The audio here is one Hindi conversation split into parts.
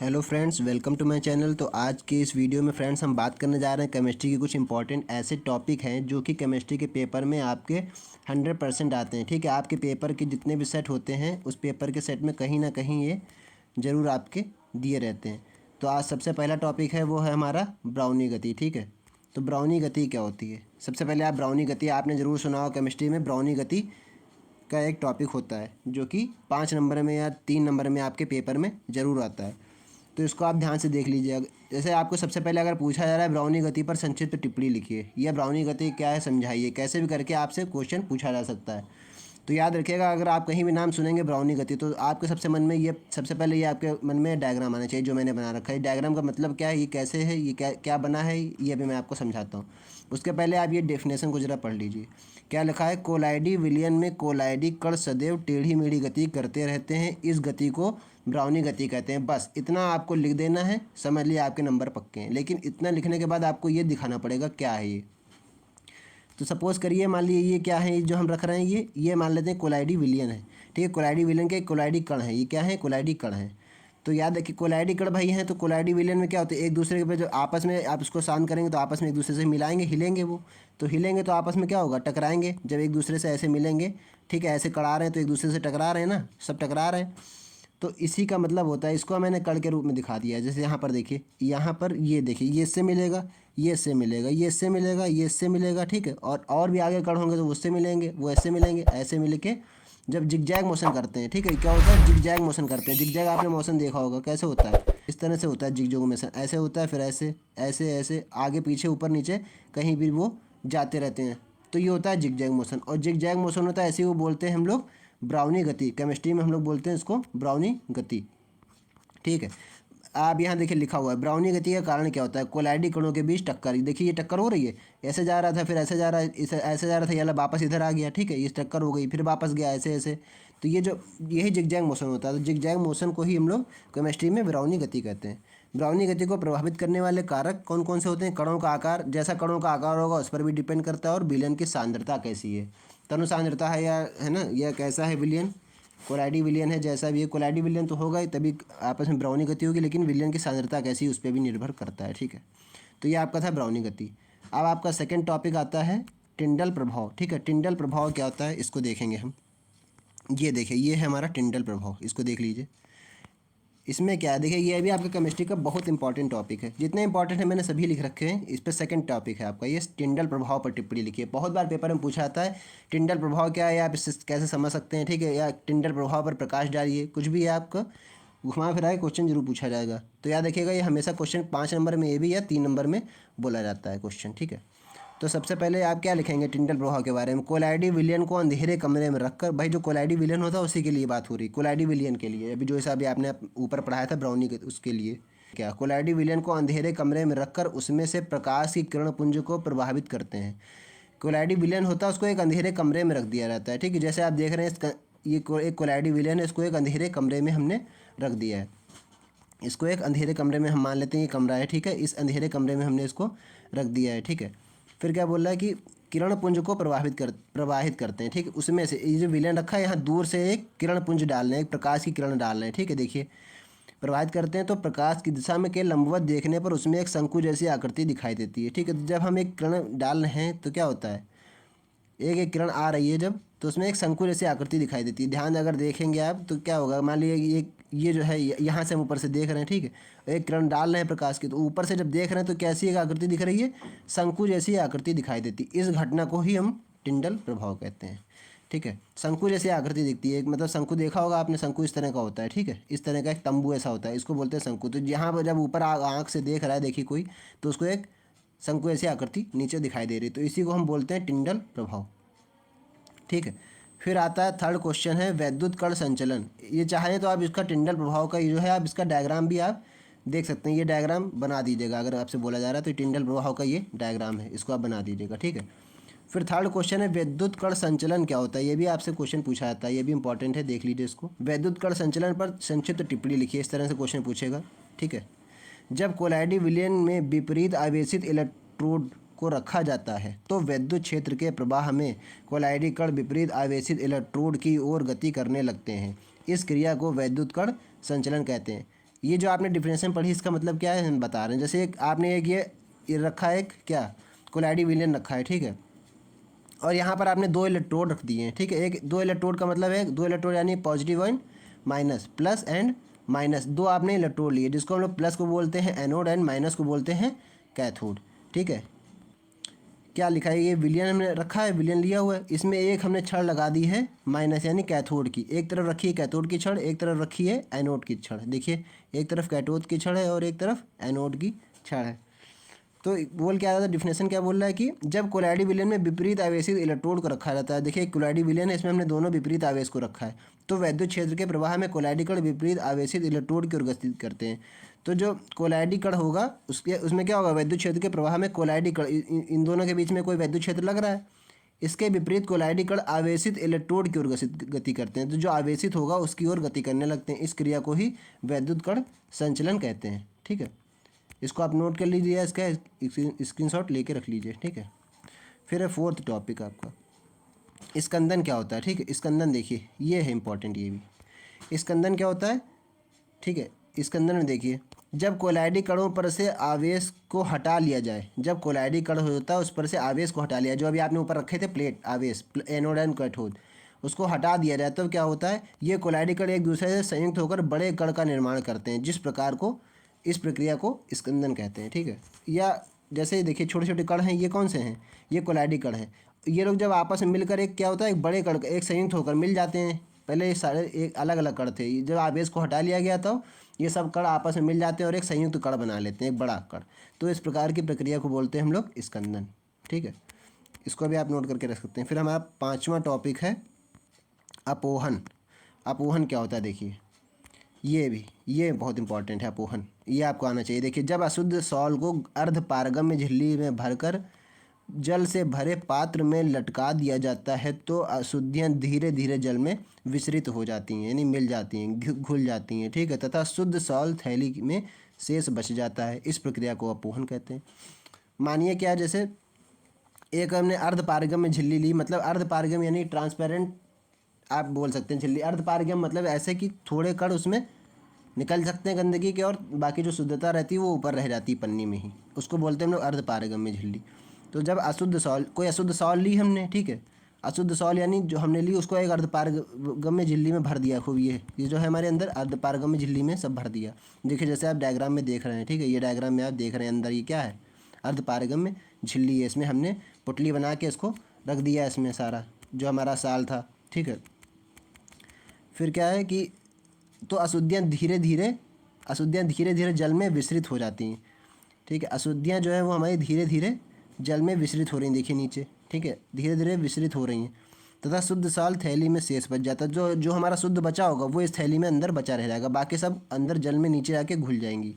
Hello friends, welcome to my channel. तो आज के इस वीडियो में फ्रेंड्स हम बात करने जा रहे हैं केमिस्ट्री के कुछ इंपॉर्टेंट ऐसे टॉपिक हैं जो कि केमिस्ट्री के पेपर में आपके 100% आते हैं। ठीक है, आपके पेपर के जितने भी सेट होते हैं उस पेपर के सेट में कहीं ना कहीं ये ज़रूर आपके दिए रहते हैं। तो आज सबसे पहला टॉपिक है वो है हमारा ब्राउनी गति। ठीक है, तो ब्राउनी गति क्या होती है? सबसे पहले आप ब्राउनी गति आपने ज़रूर सुना हो, केमिस्ट्री में ब्राउनी गति का एक टॉपिक होता है जो कि 5 नंबर में या 3 नंबर में आपके पेपर में ज़रूर आता है। तो इसको आप ध्यान से देख लीजिए। जैसे आपको सबसे पहले अगर पूछा जा रहा है ब्राउनी गति पर संक्षिप्त टिप्पणी लिखिए, यह ब्राउनी गति क्या है समझाइए, कैसे भी करके आपसे क्वेश्चन पूछा जा सकता है। तो याद रखिएगा, अगर आप कहीं भी नाम सुनेंगे ब्राउनी गति तो आपके सबसे पहले ये आपके मन में डायग्राम आना चाहिए जो मैंने बना रखा है। डायग्राम का मतलब क्या है, ये कैसे है, ये क्या क्या बना है, ये अभी मैं आपको समझाता हूँ। उसके पहले आप ये डेफिनेशन को ज़रा पढ़ लीजिए। क्या लिखा है? कोलाइडी विलयन में कोलाइडी कण सदैव टेढ़ी मेढ़ी गति करते रहते हैं, इस गति को ब्राउनी गति कहते हैं। बस इतना आपको लिख देना है, समझ लिए आपके नंबर पक्के हैं। लेकिन इतना लिखने के बाद आपको ये दिखाना पड़ेगा क्या है ये। तो सपोज़ करिए, मान लीजिए ये क्या है, जो हम रख रहे हैं ये मान लेते हैं कोलाइडी विलयन है। ठीक है, कोलाइडी विलयन के कोलाइडी कण है। ये क्या है? कोलाइडी कण है। तो याद रखिए कोलाइडी कण भाई हैं। तो कोलाइडी विलयन में क्या होता है, एक दूसरे पे जो आपस में आप इसको शांत करेंगे तो आपस में एक दूसरे से मिलाएंगे, हिलेंगे वो। तो हिलेंगे तो आपस में क्या होगा, टकराएंगे। जब एक दूसरे से ऐसे मिलेंगे, ठीक है, ऐसे कड़ा रहे हैं तो एक दूसरे से टकरा रहे हैं ना, सब टकरा रहे हैं। तो इसी का मतलब होता है, इसको मैंने कण के रूप में दिखा दिया है। जैसे यहाँ पर देखिए, यहाँ पर ये देखिए, ये इससे मिलेगा, ये इससे मिलेगा, ये इससे मिलेगा, ये इससे मिलेगा। ठीक है, और भी आगे कण होंगे तो उससे मिलेंगे, वो ऐसे मिलेंगे, ऐसे मिल के जब जिगजैग मोशन करते हैं। ठीक है, क्या होता है? जिगजैग मोशन करते हैं। जिगजैग आपने मोशन देखा होगा, कैसे होता है? इस तरह से होता है जिगजैग मोशन, ऐसे होता है, फिर ऐसे ऐसे ऐसे आगे पीछे ऊपर नीचे कहीं भी वो जाते रहते हैं। तो ये होता है जिगजैग मोशन। और जिगजैग मोशन होता है, ऐसे वो बोलते हैं हम लोग ब्राउनी गति। केमिस्ट्री में हम लोग बोलते हैं इसको ब्राउनी गति। ठीक है, आप यहाँ देखिए लिखा हुआ है ब्राउनी गति का कारण क्या होता है? कोलाइडी कणों के बीच टक्कर। देखिए ये टक्कर हो रही है, ऐसे जा रहा था, फिर ऐसे जा रहा है, ऐसे जा रहा था, ये वापस इधर आ गया। ठीक है, ये टक्कर हो गई, फिर वापस गया, ऐसे ऐसे। तो ये जो यही जिगजैग मोशन होता है। तो जिगजैग मोशन को ही हम लोग केमिस्ट्री में ब्राउनी गति कहते हैं। ब्राउनी गति को प्रभावित करने वाले कारक कौन कौन से होते हैं? कणों का आकार, जैसा कणों का आकार होगा उस पर भी डिपेंड करता है, और विलयन की सांद्रता कैसी है, तनु सांद्रता है या है ना, यह कैसा है विलयन, कोलाइडी विलयन है, जैसा भी है कोलाइडी विलयन तो होगा ही, तभी आपस में ब्राउनी गति होगी। लेकिन विलयन की सांद्रता कैसी है उस पर भी निर्भर करता है। ठीक है, तो ये आपका था ब्राउनी गति। अब आपका सेकंड टॉपिक आता है टिंडल प्रभाव। ठीक है, टिंडल प्रभाव क्या होता है इसको देखेंगे हम। ये देखिए, ये है हमारा टिंडल प्रभाव, इसको देख लीजिए। इसमें क्या है, देखिए ये भी आपका केमिस्ट्री का बहुत इंपॉर्टेंट टॉपिक है। जितने इंपॉर्टेंट है मैंने सभी लिख रखे हैं। इस पर सेकंड टॉपिक है आपका ये टिंडल प्रभाव पर टिप्पणी लिखिए। बहुत बार पेपर में पूछा आता है टिंडल प्रभाव क्या है, आप इससे कैसे समझ सकते हैं। ठीक है, या टिंडल प्रभाव पर प्रकाश डालिए, कुछ भी है आपका घुमा फिरा के क्वेश्चन जरूर पूछा जाएगा। तो याद रखिएगा, ये हमेशा क्वेश्चन 5 नंबर में, ये भी या 3 नंबर में बोला जाता है क्वेश्चन। ठीक है, तो सबसे पहले आप क्या लिखेंगे टिंडल प्रभाव के बारे में? कोलाइडी विलयन को अंधेरे कमरे में रखकर, भाई जो कोलाइडी विलयन होता है उसी के लिए बात हो रही, कोलाइडी विलयन के लिए। अभी जो हिसाब भी आपने ऊपर पढ़ाया था ब्राउनी के, उसके लिए क्या, कोलाइडी विलयन को अंधेरे कमरे में रखकर उसमें से प्रकाश की किरण पुंज को प्रभावित करते हैं। कोलाइडी विलयन होता है, उसको एक अंधेरे कमरे में रख दिया जाता है। ठीक है, जैसे आप देख रहे हैं एक कोलाइडी विलयन है, इसको एक अंधेरे कमरे में हमने रख दिया है। इसको एक अंधेरे कमरे में हम मान लेते हैं ये कमरा है। ठीक है, इस अंधेरे कमरे में हमने इसको रख दिया है। ठीक है, फिर क्या बोल रहा है कि किरण पुंज को प्रवाहित करते हैं। ठीक है, उसमें से ये जो विलयन रखा है यहाँ दूर से एक किरण पुंज डाल रहे हैं, एक प्रकाश की किरण डाल रहे हैं। ठीक है, देखिए प्रवाहित करते हैं तो प्रकाश की दिशा में के लंबवत देखने पर उसमें एक शंकु जैसी आकृति दिखाई देती है। ठीक है, तो जब हम एक किरण डाल रहे हैं तो क्या होता है, एक एक किरण आ रही है जब, तो उसमें एक शंकु जैसी आकृति दिखाई देती है। ध्यान अगर देखेंगे आप तो क्या होगा, मान लीजिए ये जो है यहाँ से हम ऊपर से देख रहे हैं। ठीक है, एक किरण डाल रहे हैं प्रकाश की, तो ऊपर से जब देख रहे हैं तो कैसी एक आकृति दिख रही है, शंकु जैसी आकृति दिखाई देती है। इस घटना को ही हम टिंडल प्रभाव कहते हैं। ठीक है, शंकु जैसी आकृति दिखती है, मतलब शंकु देखा होगा आपने, शंकु इस तरह का होता है। ठीक है, इस तरह का एक तंबू ऐसा होता है, इसको बोलते हैं शंकु। तो यहाँ पर जब ऊपर आँख से देख रहा है देखिए कोई, तो उसको एक शंकु ऐसी आकृति नीचे दिखाई दे रही है, तो इसी को हम बोलते हैं टिंडल प्रभाव। ठीक है, फिर आता है थर्ड क्वेश्चन है वैद्युत कण संचलन। ये चाहे तो आप इसका टिंडल प्रभाव का ये जो है आप इसका डायग्राम भी आप देख सकते हैं। ये डायग्राम बना दीजिएगा, अगर आपसे बोला जा रहा है तो टिंडल प्रभाव का ये डायग्राम है, इसको आप बना दीजिएगा। ठीक है, फिर थर्ड क्वेश्चन है वैद्युत कण संचलन क्या होता है। ये भी आपसे क्वेश्चन पूछा जाता है, ये भी इंपॉर्टेंट है, देख लीजिए इसको। वैद्युत कण संचलन पर संक्षिप्त टिप्पणी लिखिए, इस तरह से क्वेश्चन पूछेगा। ठीक है, जब कोलाइडी विलयन में विपरीत आवेशित इलेक्ट्रोड को रखा जाता है तो वैद्युत क्षेत्र के प्रवाह में कोलाइडी कण विपरीत आवेशित इलेक्ट्रोड की ओर गति करने लगते हैं। इस क्रिया को वैद्युत कण संचलन कहते हैं। ये जो आपने डिफरेंशिएशन पढ़ी इसका मतलब क्या है हम बता रहे हैं। जैसे एक आपने एक ये रखा है, एक क्या कोलाइडी विलयन रखा है, ठीक है, और यहाँ पर आपने दो इलेक्ट्रोड रख दिए हैं, ठीक है। एक दो इलेक्ट्रोड का मतलब है दो इलेक्ट्रोड यानी positive and minus, plus and minus, दो आपने इलेक्ट्रोड लिए जिसको हम लोग प्लस को बोलते हैं एनोड एंड माइनस को बोलते हैं कैथोड, ठीक है। क्या लिखा है, ये विलियन हमने रखा है, विलियन लिया हुआ है, इसमें एक हमने छड़ लगा दी है माइनस यानी कैथोड की, एक तरफ रखी है कैथोड की छड़, एक तरफ रखी है एनोड की छड़। देखिए एक तरफ कैथोड की छड़ है और एक तरफ एनोड की छड़ है। तो बोल क्या रहा था, डिफिनेशन क्या बोल रहा है कि जब कोलाइडी विलयन में विपरीत आवेशित इलेक्ट्रोड को रखा जाता है, देखिए एक कोलाइडी विलयन है, इसमें हमने दोनों विपरीत आवेश को रखा है, तो वैद्युत क्षेत्र के प्रवाह में कोलाइडी कण विपरीत आवेशित इलेक्ट्रोड की ओर गति करते हैं। तो जो कोलाइडी कण होगा उसके उसमें क्या होगा, वैद्युत क्षेत्र के प्रवाह में कोलाइडी कण इन दोनों के बीच में कोई वैद्युत क्षेत्र लग रहा है, इसके विपरीत कोलाइडी कण आवेशित इलेक्ट्रोड की ओर गति करते हैं। तो जो आवेशित होगा उसकी ओर गति करने लगते हैं। इस क्रिया को ही वैद्युत कण संचलन कहते हैं, ठीक है। इसको आप नोट कर लीजिए, इसका स्क्रीनशॉट लेके रख लीजिए, ठीक है। फिर है फोर्थ टॉपिक आपका स्कंदन क्या होता है, ठीक है। स्कंदन देखिए ये है इंपॉर्टेंट, ये भी स्कंदन क्या होता है, ठीक है। स्कंदन में देखिए जब कोलाइडी कणों पर से आवेश को हटा लिया जाए, जब कोलाइडी कण होता है उस पर से आवेश को हटा लिया, जो अभी आपने ऊपर रखे थे प्लेट आवेश एनोड एंड कैथोड, उसको हटा दिया जाए तो क्या होता है, ये कोलाइडी कण एक दूसरे से संयुक्त होकर बड़े कण का निर्माण करते हैं, जिस प्रकार को इस प्रक्रिया को स्कंदन कहते हैं, ठीक है। या जैसे देखिए छोटे छोटे कण हैं, ये कौन से हैं, ये कोलाइडी कण हैं। ये लोग जब आपस में मिलकर एक क्या होता है, एक बड़े कण एक संयुक्त होकर मिल जाते हैं। पहले ये सारे एक अलग अलग कण थे, जब आवेश को हटा लिया गया तो ये सब कण आपस में मिल जाते हैं और एक संयुक्त कण बना लेते हैं, एक बड़ा कण। तो इस प्रकार की प्रक्रिया को बोलते हैं हम लोग स्कंदन, ठीक है। इसको भी आप नोट करके रख सकते हैं। फिर हमारा पाँचवा टॉपिक है अपोहन। अपोहन क्या होता है देखिए, ये बहुत इंपॉर्टेंट है अपोहन, ये आपको आना चाहिए। देखिए जब अशुद्ध सॉल को अर्धपारगम्य झिल्ली में भरकर जल से भरे पात्र में लटका दिया जाता है तो अशुद्धियाँ धीरे धीरे जल में विसरित हो जाती हैं, यानी मिल जाती हैं, घुल जाती हैं, ठीक है, तथा शुद्ध सॉल थैली में शेष बच जाता है। इस प्रक्रिया को अपोहन कहते हैं। मानिए क्या, जैसे एक हमने अर्धपारगम्य झिल्ली ली, मतलब अर्धपारगम्य यानी ट्रांसपेरेंट आप बोल सकते हैं झिल्ली। अर्धपारगम्य मतलब ऐसे कि थोड़े कण उसमें निकल सकते हैं गंदगी के और बाकी जो शुद्धता रहती है वो ऊपर रह जाती है पन्नी में ही, उसको बोलते हैं हम लोग अर्धपारगम्य झिल्ली। तो जब अशुद्ध सॉल, कोई अशुद्ध सॉल ली हमने, ठीक है, अशुद्ध सॉल यानी जो हमने ली उसको एक अर्धपारगम्य झिल्ली में भर दिया खूब, ये जो है हमारे अंदर अर्धपारगम्य झिल्ली में सब भर दिया। देखिए जैसे आप डायग्राम में देख रहे हैं, ठीक है, ये डायग्राम में आप देख रहे हैं अंदर ये क्या है, अर्धपारगम्य झिल्ली है। इसमें हमने पुटली बना के इसको रख दिया, इसमें सारा जो हमारा साल था, ठीक है। फिर क्या है कि तो अशुद्धियाँ धीरे धीरे जल में विसरित हो जाती हैं, ठीक है। अशुद्धियाँ जो है वो हमारी धीरे धीरे जल में विसरित हो रही हैं, देखिए नीचे, ठीक है, धीरे धीरे विसरित हो रही हैं तथा शुद्ध साल थैली में शेष बच जाता है। जो जो हमारा शुद्ध बचा होगा वो इस थैली में अंदर बचा रह जाएगा, बाकी सब अंदर जल में नीचे आके घुल जाएंगी,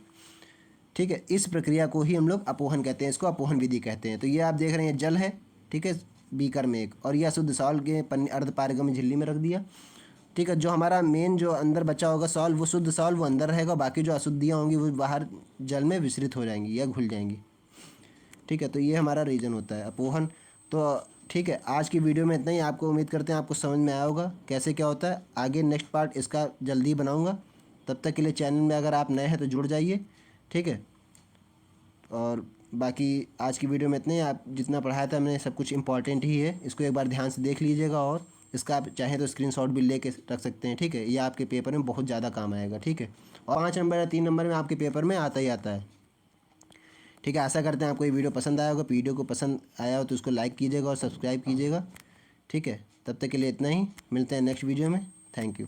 ठीक है। इस प्रक्रिया को ही हम लोग अपोहन कहते हैं, इसको अपोहन विधि कहते हैं। तो ये आप देख रहे हैं जल है, ठीक है, बीकर में एक, और यह शुद्ध साल के अर्धपारगम्य झिल्ली में रख दिया, ठीक है। जो हमारा मेन जो अंदर बचा होगा सॉल, वो शुद्ध सॉल वो अंदर रहेगा, बाकी जो अशुद्धियाँ होंगी वो बाहर जल में विसरित हो जाएंगी या घुल जाएंगी, ठीक है। तो ये हमारा रीजन होता है अपोहन। तो ठीक है, आज की वीडियो में इतना ही। आपको उम्मीद करते हैं आपको समझ में आया होगा कैसे क्या होता है। आगे नेक्स्ट पार्ट इसका जल्दी बनाऊँगा। तब तक के लिए चैनल में अगर आप नए हैं तो जुड़ जाइए, ठीक है। और बाकी आज की वीडियो में इतने ही। आप जितना पढ़ाया था हमने सब कुछ इंपॉर्टेंट ही है, इसको एक बार ध्यान से देख लीजिएगा और इसका आप चाहें तो स्क्रीनशॉट भी लेके रख सकते हैं, ठीक है। ये आपके पेपर में बहुत ज़्यादा काम आएगा, ठीक है। और 5 नंबर या 3 नंबर में आपके पेपर में आता ही आता है, ठीक है। आशा करते हैं आपको ये वीडियो पसंद आया होगा। वीडियो को पसंद आया हो तो उसको लाइक कीजिएगा और सब्सक्राइब कीजिएगा, ठीक है। तब तक के लिए इतना ही, मिलते हैं नेक्स्ट वीडियो में। Thank you.